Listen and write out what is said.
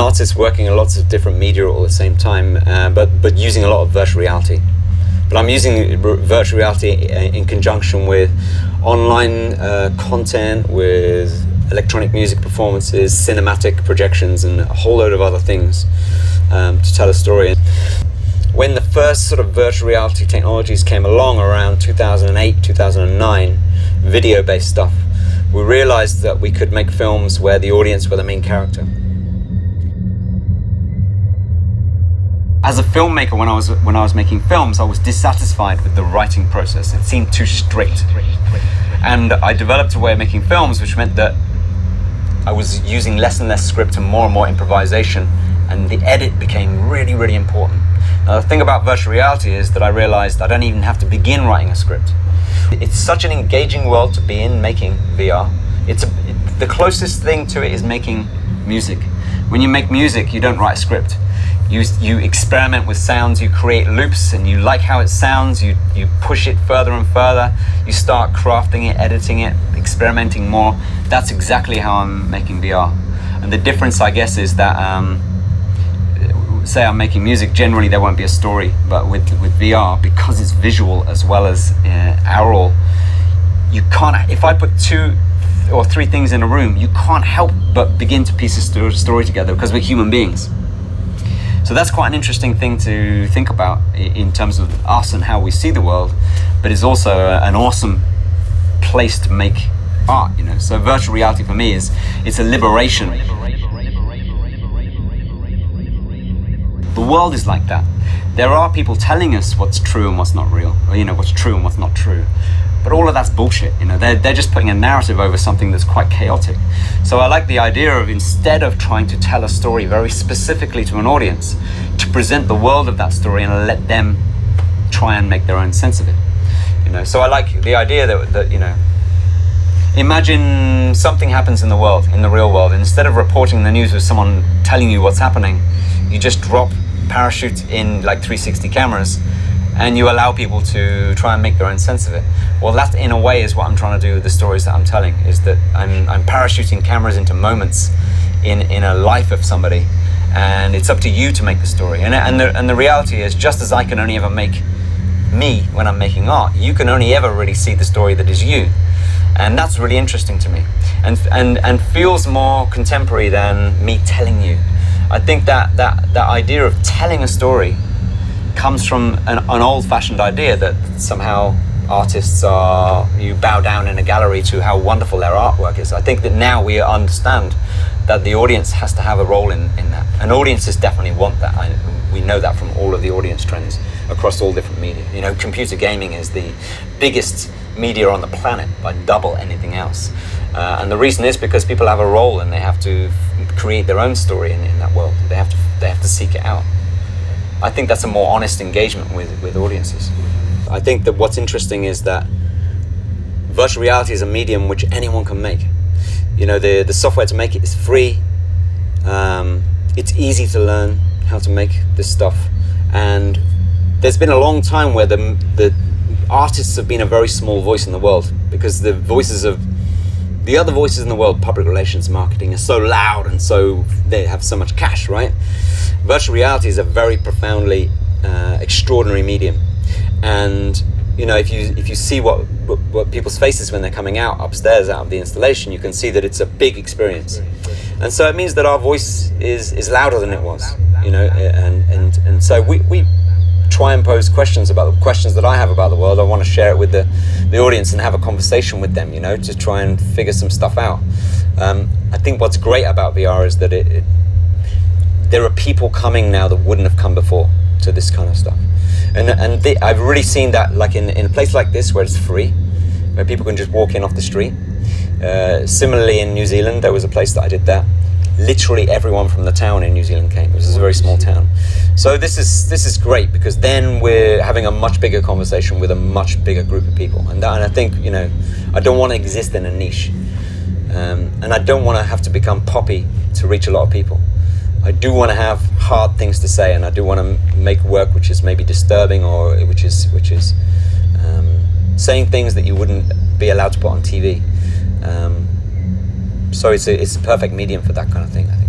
artist working in lots of different media all at the same time, but using a lot of virtual reality. But I'm using virtual reality in conjunction with online content, with electronic music performances, cinematic projections, and a whole load of other things to tell a story. When the first sort of virtual reality technologies came along around 2008, 2009, video-based stuff, we realized that we could make films where the audience were the main character. As a filmmaker, when I was making films, I was dissatisfied with the writing process. It seemed too straight. And I developed a way of making films which meant that I was using less and less script and more improvisation, and the edit became really, really important. Now, the thing about virtual reality is that I realized I don't even have to begin writing a script. It's such an engaging world to be in making VR. The closest thing to it is making music. When you make music, you don't write a script. You experiment with sounds, you create loops, and you like how it sounds, you push it further and further, you start crafting it, editing it, experimenting more. That's exactly how I'm making VR. And the difference, I guess, is that say I'm making music, generally there won't be a story, but with VR, because it's visual as well as aural, you can't, if I put 2 or 3 things in a room, you can't help but begin to piece a story together, because we're human beings. So that's quite an interesting thing to think about in terms of us and how we see the world, but it's also an awesome place to make art, you know. So virtual reality for me it's a liberation. The world is like that. There are people telling us what's true and what's not real, or, you know, what's true and what's not true. But all of that's bullshit, you know. They're just putting a narrative over something that's quite chaotic. So I like the idea of, instead of trying to tell a story very specifically to an audience, to present the world of that story and let them try and make their own sense of it. You know, so I like the idea that you know, imagine something happens in the world, in the real world, and instead of reporting the news with someone telling you what's happening, you just drop parachute in like 360 cameras and you allow people to try and make their own sense of it. Well, that in a way is what I'm trying to do with the stories that I'm telling, is that I'm parachuting cameras into moments in a life of somebody, and it's up to you to make the story. And the reality is, just as I can only ever make me when I'm making art, you can only ever really see the story that is you. And that's really interesting to me, and feels more contemporary than me telling you. I think that idea of telling a story comes from an old-fashioned idea that somehow artists you bow down in a gallery to how wonderful their artwork is. I think that now we understand that the audience has to have a role in that, and audiences definitely want that. We know that from all of the audience trends across all different media. You know, computer gaming is the biggest media on the planet by double anything else, and the reason is because people have a role and they have to create their own story in that world. They have to seek it out. I think that's a more honest engagement with audiences. I think that what's interesting is that virtual reality is a medium which anyone can make. You know, the software to make it is free. It's easy to learn how to make this stuff, and there's been a long time where the artists have been a very small voice in the world, because the voices of the other voices in the world, public relations, marketing, are so loud and so they have so much cash, right? Virtual reality is a very profoundly extraordinary medium, and you know, if you see what people's faces when they're coming out upstairs out of the installation, you can see that it's a big experience, and so it means that our voice is louder than it was, you know, and so we try and pose questions about the questions that I have about the world. I want to share it with the audience and have a conversation with them, you know, to try and figure some stuff out. I think what's great about VR is that there are people coming now that wouldn't have come before to this kind of stuff. And I've really seen that, like in a place like this where it's free, where people can just walk in off the street. Similarly in New Zealand, there was a place that I did that. Literally everyone from the town in New Zealand came. It was a very small town. So this is great, because then we're having a much bigger conversation with a much bigger group of people. And I think, you know, I don't want to exist in a niche. And I don't want to have to become poppy to reach a lot of people. I do want to have hard things to say, and I do want to make work which is maybe disturbing, or which is saying things that you wouldn't be allowed to put on TV. So it's a perfect medium for that kind of thing, I think.